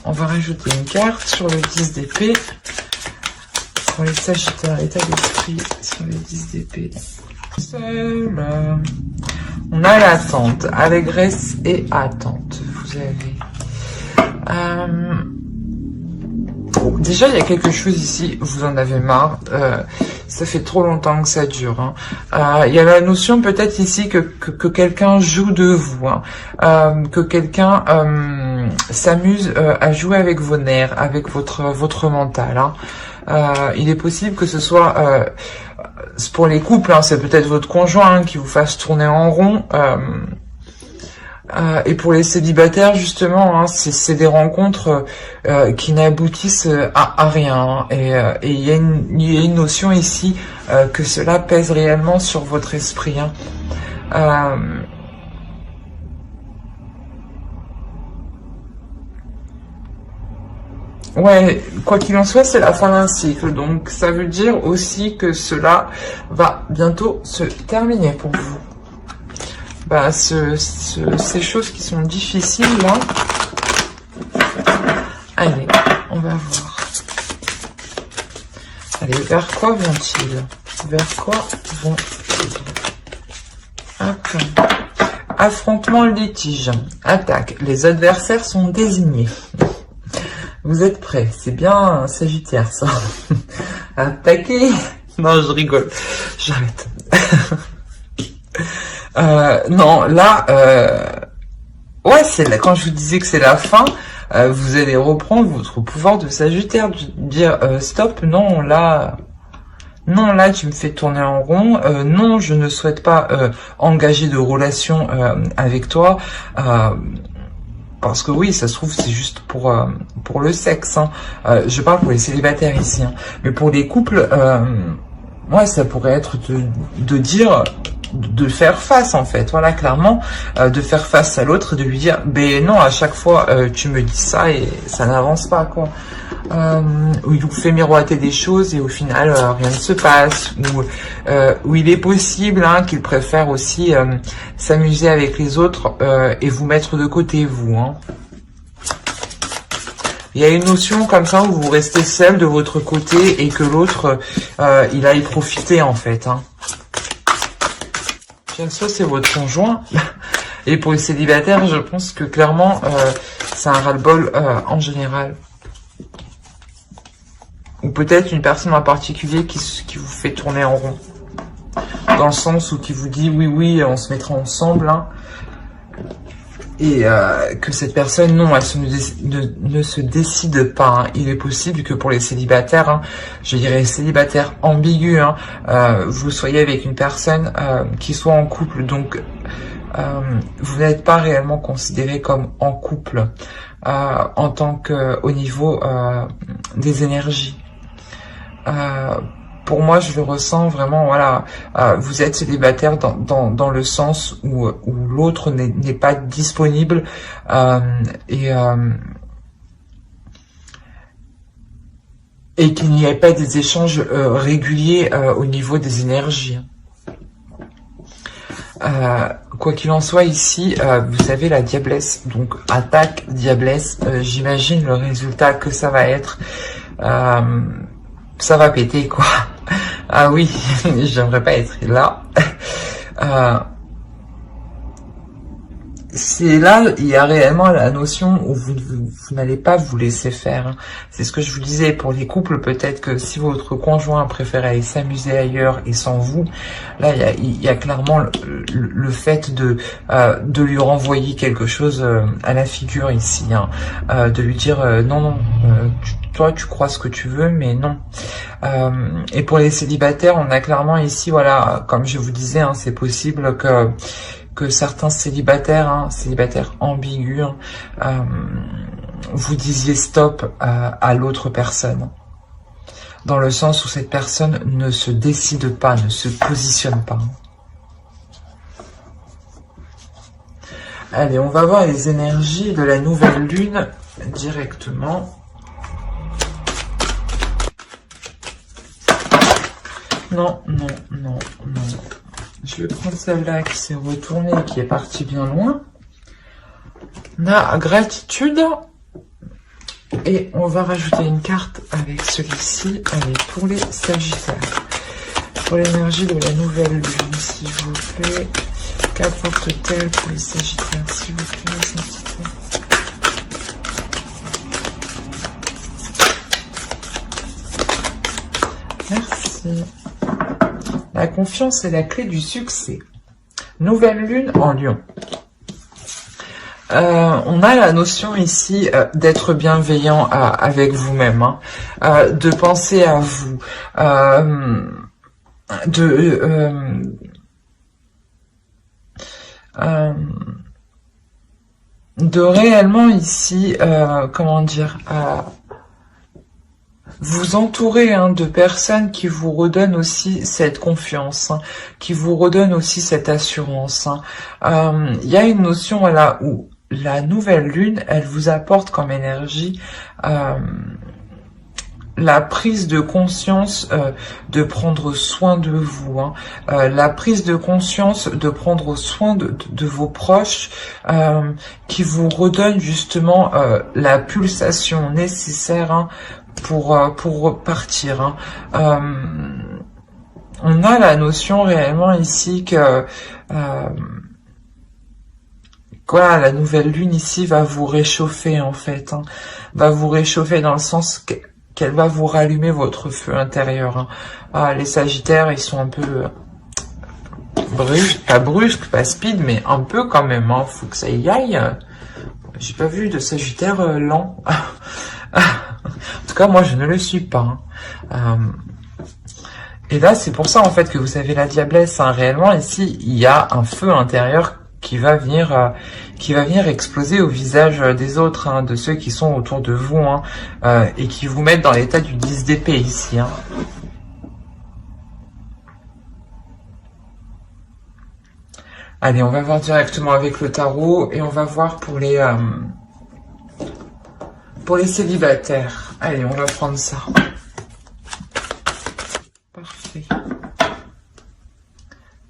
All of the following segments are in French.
On va rajouter une carte sur le 10 d'épée. Pour les Sagittaires, état d'esprit sur le 10 d'épée. Seul. On a l'attente, allégresse et attente. Vous avez... déjà, il y a quelque chose ici, vous en avez marre. Ça fait trop longtemps que ça dure. Hein. Il y a la notion peut-être ici que quelqu'un joue de vous. Hein. Que quelqu'un s'amuse à jouer avec vos nerfs, avec votre mental. Hein. Il est possible que ce soit... pour les couples, hein, c'est peut-être votre conjoint hein, qui vous fasse tourner en rond. Et pour les célibataires, justement, hein, c'est des rencontres qui n'aboutissent à rien. Hein, et il y a une notion ici que cela pèse réellement sur votre esprit. Hein. Ouais, quoi qu'il en soit, c'est la fin d'un cycle. Donc, ça veut dire aussi que cela va bientôt se terminer pour vous. Bah, ces choses qui sont difficiles, là. Allez, on va voir. Allez, vers quoi vont-ils? Vers quoi vont-ils? Hop. Affrontement, litige, attaque. Les adversaires sont désignés. Vous êtes prêts? C'est bien un Sagittaire, ça. Attaquer? Non, je rigole. J'arrête. Non, là, ouais, c'est là, quand je vous disais que c'est la fin, vous allez reprendre votre pouvoir de Sagittaire, dire stop, non, là, tu me fais tourner en rond, non, je ne souhaite pas engager de relation avec toi, parce que oui, ça se trouve, c'est juste pour le sexe. Hein. Je parle pour les célibataires ici, hein. Mais pour les couples, ouais, ça pourrait être de dire... de faire face en fait, voilà, clairement, de faire face à l'autre, de lui dire, ben non, à chaque fois tu me dis ça et ça n'avance pas, quoi. Où il vous fait miroiter des choses et au final rien ne se passe, où il est possible hein, qu'il préfère aussi s'amuser avec les autres et vous mettre de côté, vous. Hein. Il y a une notion comme ça où vous restez seul de votre côté et que l'autre, il aille profiter en fait. Hein. Ça, c'est votre conjoint. Et pour les célibataires, je pense que clairement, c'est un ras-le-bol en général. Ou peut-être une personne en particulier qui vous fait tourner en rond. Dans le sens où qui vous dit, oui, on se mettra ensemble. Hein. Et que cette personne, non, elle ne se décide pas. Hein. Il est possible que pour les célibataires, hein, je dirais célibataires ambigus, hein, vous soyez avec une personne qui soit en couple. Donc, vous n'êtes pas réellement considéré comme en couple en tant que au niveau des énergies. Pour moi, je le ressens vraiment, voilà, vous êtes célibataire dans le sens où l'autre n'est pas disponible et qu'il n'y ait pas des échanges réguliers au niveau des énergies. Quoi qu'il en soit ici, vous savez, la diablesse, donc attaque, diablesse, j'imagine le résultat que ça va être. Ça va péter, quoi. Ah oui, j'aimerais pas être là. C'est là, il y a réellement la notion où vous n'allez pas vous laisser faire. Hein. C'est ce que je vous disais pour les couples, peut-être que si votre conjoint préfère aller s'amuser ailleurs et sans vous, là il y a clairement le fait de lui renvoyer quelque chose à la figure ici, hein. De lui dire non, toi tu crois ce que tu veux, mais non. Et pour les célibataires, on a clairement ici, voilà, comme je vous disais, hein, c'est possible que certains célibataires, hein, célibataires ambigus, vous disiez stop à l'autre personne. Dans le sens où cette personne ne se décide pas, ne se positionne pas. Allez, on va voir les énergies de la nouvelle lune directement. Non. Je vais prendre celle-là qui s'est retournée, qui est partie bien loin. On a gratitude Et on va rajouter une carte avec celui-ci. Allez, pour les Sagittaires. Pour l'énergie de la nouvelle lune, s'il vous plaît. Qu'apporte-t-elle pour les Sagittaires, s'il vous plaît, les Sagittaires? Merci. La confiance est la clé du succès. Nouvelle lune en Lion. On a la notion ici d'être bienveillant avec vous-même, hein, de penser à vous, de réellement ici, comment dire, vous entourer de personnes qui vous redonnent aussi cette confiance, hein, qui vous redonnent aussi cette assurance. Hein. Y a une notion, voilà, où la nouvelle lune, elle vous apporte comme énergie la prise de conscience de prendre soin de vous, hein, la prise de conscience de prendre soin de vos proches, qui vous redonne justement la pulsation nécessaire, hein, pour repartir. Hein. On a la notion réellement ici que voilà, la nouvelle lune ici va vous réchauffer en fait, hein, va vous réchauffer dans le sens qu'elle va vous rallumer votre feu intérieur. Hein. Ah, les Sagittaires, ils sont un peu brusques, pas speed, mais un peu quand même. Hein. Faut que ça y aille. J'ai pas vu de Sagittaire lent. En tout cas, moi, je ne le suis pas. Hein. Et là, c'est pour ça en fait que vous avez la diablesse. Hein. Réellement, ici, il y a un feu intérieur qui va venir exploser au visage des autres, hein, de ceux qui sont autour de vous, hein, et qui vous mettent dans l'état du 10 d'épée ici. Hein. Allez, on va voir directement avec le tarot et on va voir pour les célibataires. Allez, on va prendre ça. Parfait.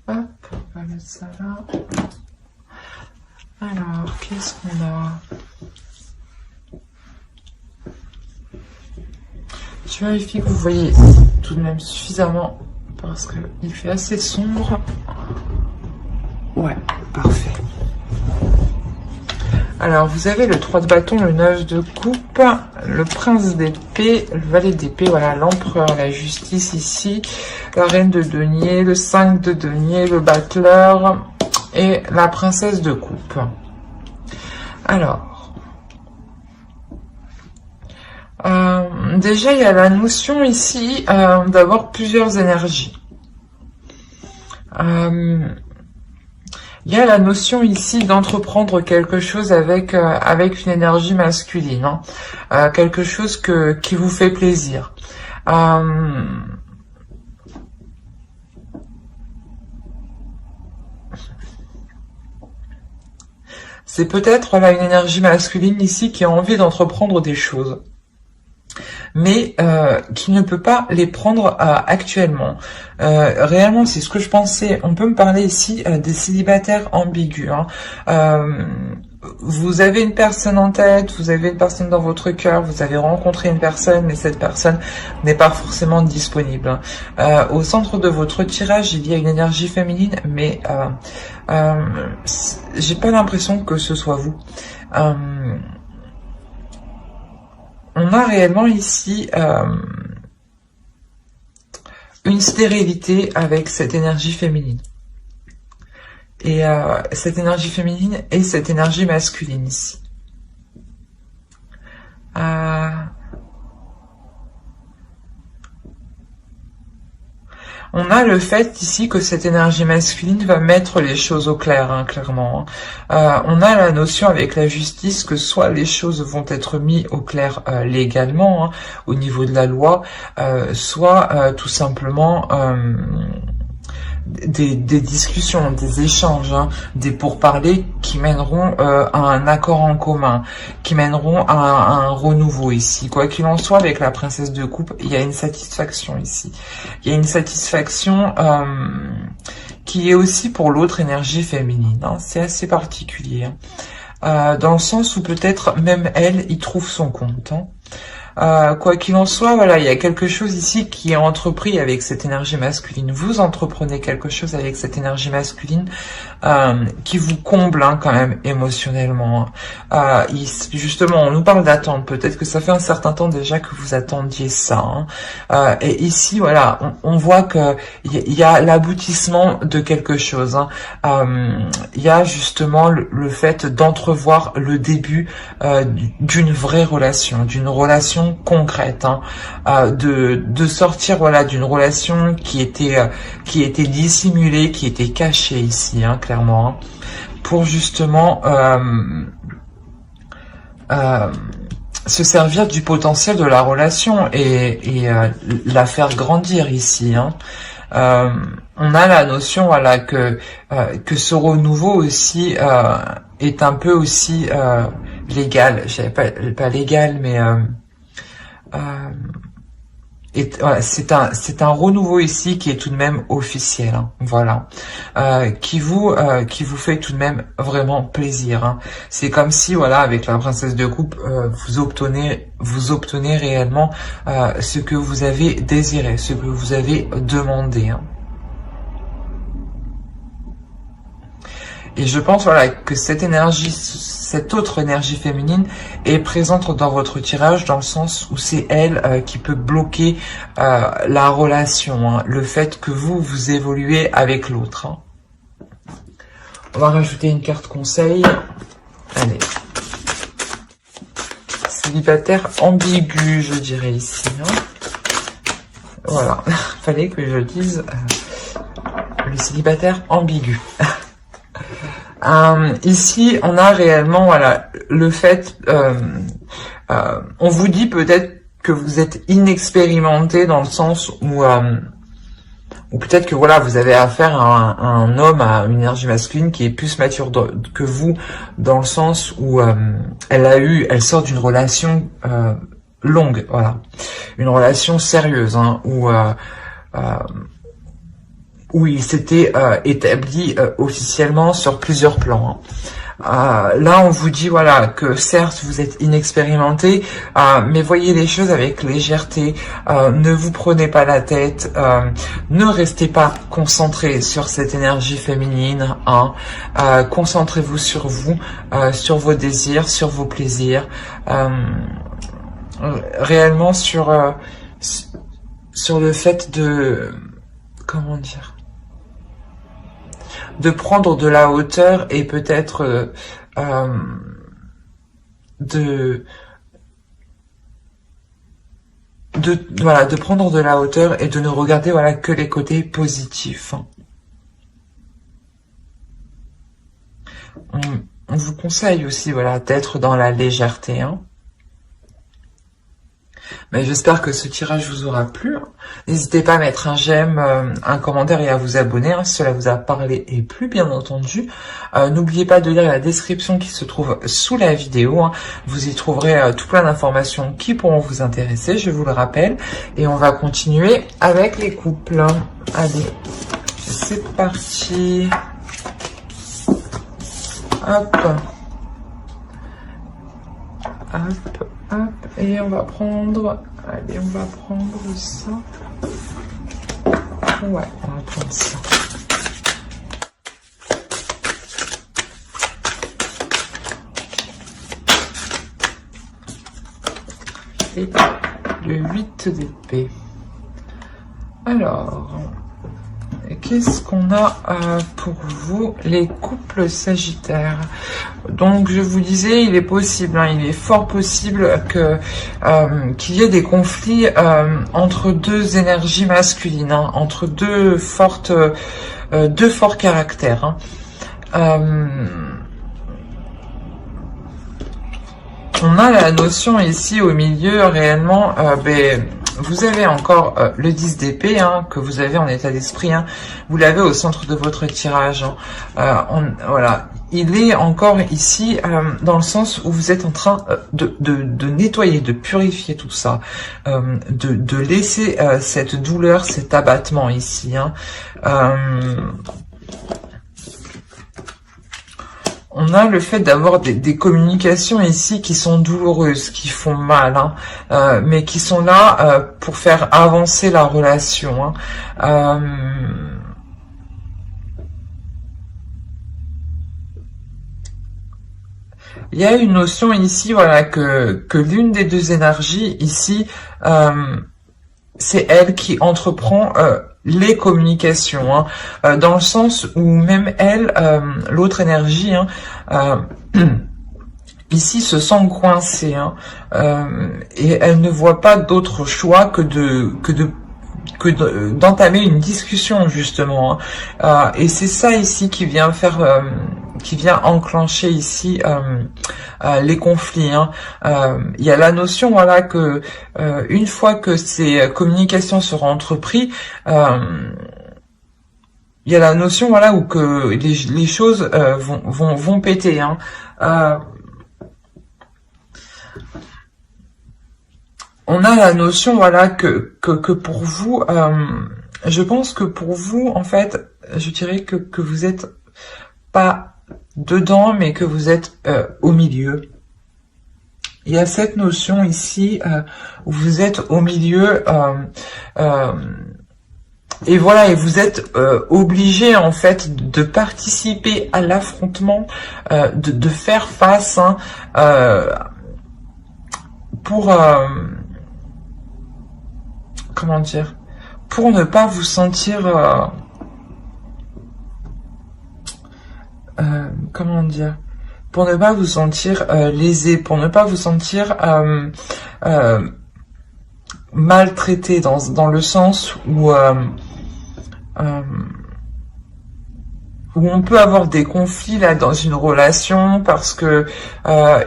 Hop, on va mettre ça là. Alors, qu'est-ce qu'on a? Je vérifie que vous voyez tout de même suffisamment parce que il fait assez sombre. Ouais, parfait. Alors, vous avez le 3 de bâton, le 9 de coupe, le prince d'épée, le valet d'épée, voilà, l'empereur, la justice ici, la reine de denier, le 5 de denier, le battleur et la princesse de coupe. Alors, déjà, il y a la notion ici d'avoir plusieurs énergies. Il y a la notion ici d'entreprendre quelque chose avec une énergie masculine, hein, quelque chose qui vous fait plaisir. C'est peut-être là une énergie masculine ici qui a envie d'entreprendre des choses, mais qui ne peut pas les prendre actuellement. Réellement, c'est ce que je pensais. On peut me parler ici des célibataires ambigus. Hein. Vous avez une personne en tête, vous avez une personne dans votre cœur, vous avez rencontré une personne, mais cette personne n'est pas forcément disponible. Au centre de votre tirage, il y a une énergie féminine, mais j'ai pas l'impression que ce soit vous. On a réellement ici une stérilité avec cette énergie féminine. Et cette énergie féminine et cette énergie masculine ici. On a le fait ici que cette énergie masculine va mettre les choses au clair, hein, clairement. Hein. On a la notion avec la justice que soit les choses vont être mises au clair légalement, hein, au niveau de la loi, soit tout simplement des discussions, des échanges, hein, des pourparlers qui mèneront à un accord en commun, qui mèneront à un renouveau ici. Quoi qu'il en soit, avec la princesse de coupe, il y a une satisfaction ici. Il y a une satisfaction qui est aussi pour l'autre énergie féminine. Hein. C'est assez particulier. Hein. Dans le sens où peut-être même elle y trouve son compte. Hein. Quoi qu'il en soit, voilà, il y a quelque chose ici qui est entrepris avec cette énergie masculine. Vous entreprenez quelque chose avec cette énergie masculine qui vous comble hein, quand même émotionnellement. Justement, on nous parle d'attente. Peut-être que ça fait un certain temps déjà que vous attendiez ça. Hein. Et ici, voilà, on voit que il y a l'aboutissement de quelque chose. Hein. Il y a justement le fait d'entrevoir le début d'une vraie relation, d'une relation concrète, hein, de sortir voilà d'une relation qui était dissimulée, qui était cachée ici, hein, clairement, hein, pour justement se servir du potentiel de la relation et la faire grandir ici. Hein. On a la notion voilà que ce renouveau aussi est un peu aussi légal, je savais pas légal mais voilà, c'est un renouveau ici qui est tout de même officiel, hein, voilà, qui vous fait tout de même vraiment plaisir. Hein. C'est comme si voilà avec la princesse de coupe vous obtenez réellement ce que vous avez désiré, ce que vous avez demandé. Hein. Et je pense voilà que cette autre énergie féminine est présente dans votre tirage dans le sens où c'est elle qui peut bloquer la relation, hein, le fait que vous évoluez avec l'autre. Hein. On va rajouter une carte conseil. Allez. Célibataire ambigu, je dirais ici. Hein. Voilà. Fallait que je dise le célibataire ambigu. Ici, on a réellement voilà le fait, on vous dit peut-être que vous êtes inexpérimenté dans le sens où peut-être que voilà vous avez affaire à un homme, à une énergie masculine qui est plus mature que vous, dans le sens où elle sort d'une relation longue, voilà, une relation sérieuse, hein, où il s'était établi officiellement sur plusieurs plans. Là, on vous dit voilà que certes vous êtes inexpérimenté, mais voyez les choses avec légèreté. Ne vous prenez pas la tête. Ne restez pas concentré sur cette énergie féminine. Hein. Concentrez-vous sur vous, sur vos désirs, sur vos plaisirs. Réellement sur le fait de comment dire, de prendre de la hauteur et peut-être de prendre de la hauteur et de ne regarder voilà que les côtés positifs. On vous conseille aussi voilà d'être dans la légèreté. Hein. Mais j'espère que ce tirage vous aura plu. N'hésitez pas à mettre un j'aime, un commentaire et à vous abonner si cela vous a parlé et plu, bien entendu. N'oubliez pas de lire la description qui se trouve sous la vidéo. Hein. Vous y trouverez tout plein d'informations qui pourront vous intéresser, je vous le rappelle. Et on va continuer avec les couples. Allez, c'est parti. Hop. Hop. Hop, et on va prendre, allez, on va prendre ça. Ouais, on va prendre ça. Et le 8 d'épée. Alors, qu'est-ce qu'on a pour vous, les couples sagittaires? Donc, je vous disais, il est possible, hein, il est fort possible que qu'il y ait des conflits entre deux énergies masculines, hein, entre deux forts caractères. Hein. On a la notion ici au milieu, réellement, vous avez encore le 10 d'épée, hein, que vous avez en état d'esprit, hein, vous l'avez au centre de votre tirage. Hein. Voilà, il est encore ici dans le sens où vous êtes en train de nettoyer, de purifier tout ça, de laisser cette douleur, cet abattement ici. Hein. On a le fait d'avoir des communications ici qui sont douloureuses, qui font mal, hein, mais qui sont là pour faire avancer la relation. Hein. Il y a une notion ici, voilà, que l'une des deux énergies ici, c'est elle qui entreprend les communications, hein, dans le sens où même elle, l'autre énergie, hein, ici se sent coincée, hein, et elle ne voit pas d'autre choix que d'entamer une discussion justement, hein. Et c'est ça ici qui vient faire, qui vient enclencher ici les conflits, hein. Il y a la notion, voilà, que une fois que ces communications seront entreprises, il y a la notion, voilà, où que les choses vont péter, hein. On a la notion, voilà, que pour vous, je pense que pour vous, en fait, je dirais que vous êtes pas dedans, mais que vous êtes au milieu. Il y a cette notion ici où vous êtes au milieu, et voilà, et vous êtes obligé en fait de participer à l'affrontement, de faire face, hein, pour comment dire, pour ne pas vous sentir comment dire, pour ne pas vous sentir lésé, pour ne pas vous sentir maltraité, dans le sens où on peut avoir des conflits là dans une relation parce que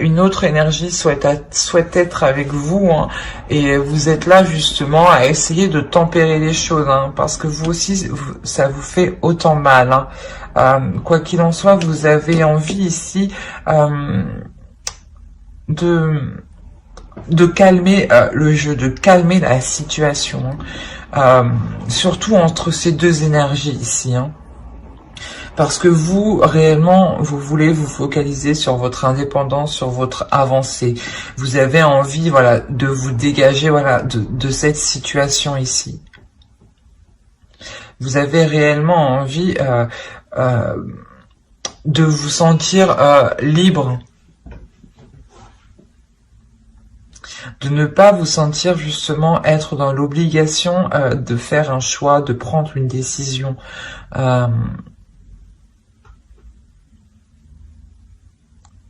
une autre énergie souhaite être avec vous, hein, et vous êtes là justement à essayer de tempérer les choses, hein, parce que vous aussi ça vous fait autant mal, hein. Quoi qu'il en soit, vous avez envie ici de calmer le jeu, de calmer la situation, hein, surtout entre ces deux énergies ici, hein. Parce que vous, réellement, vous voulez vous focaliser sur votre indépendance, sur votre avancée. Vous avez envie, voilà, de vous dégager, voilà, de cette situation ici. Vous avez réellement envie de vous sentir libre. De ne pas vous sentir justement être dans l'obligation de faire un choix, de prendre une décision.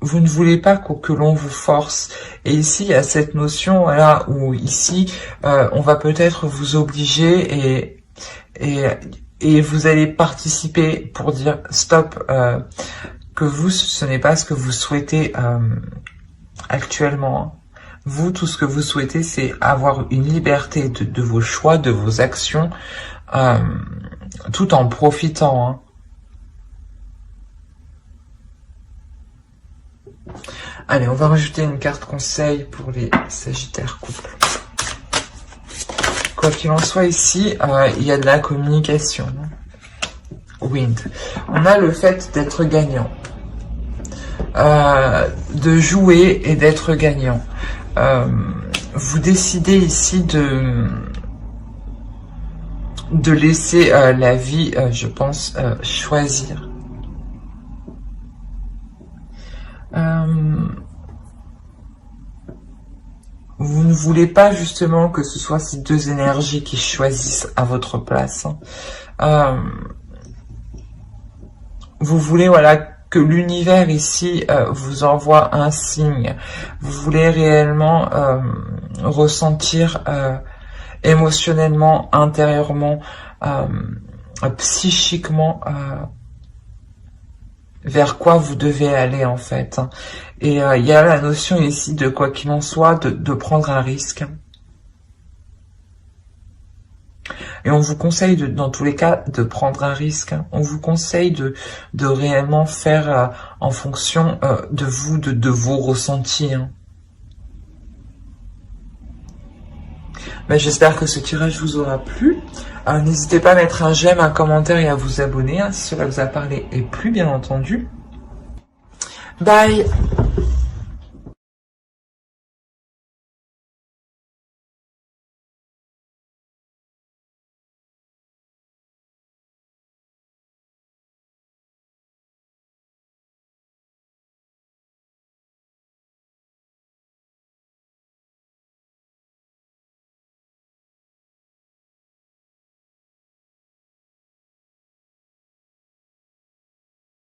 Vous ne voulez pas que l'on vous force. Et ici, il y a cette notion, voilà, où ici, on va peut-être vous obliger et vous allez participer pour dire stop, que vous, ce n'est pas ce que vous souhaitez actuellement. Vous, tout ce que vous souhaitez, c'est avoir une liberté de vos choix, de vos actions, tout en profitant, hein. Allez, on va rajouter une carte conseil pour les Sagittaires couples. Quoi qu'il en soit, ici, il y a de la communication. Wind. On a le fait d'être gagnant. De jouer et d'être gagnant. Vous décidez ici de laisser la vie, je pense, choisir. Vous ne voulez pas justement que ce soit ces deux énergies qui choisissent à votre place, hein. Vous voulez, voilà, que l'univers ici vous envoie un signe. Vous voulez réellement ressentir émotionnellement, intérieurement, psychiquement, vers quoi vous devez aller en fait, hein. Et il y a la notion ici de quoi qu'il en soit, de prendre un risque. Et on vous conseille, dans tous les cas, de prendre un risque, hein. On vous conseille de réellement faire en fonction de vous, de vos ressentis, hein. Ben, j'espère que ce tirage vous aura plu. N'hésitez pas à mettre un j'aime, un commentaire et à vous abonner, hein, si cela vous a parlé et plu, bien entendu. Bye.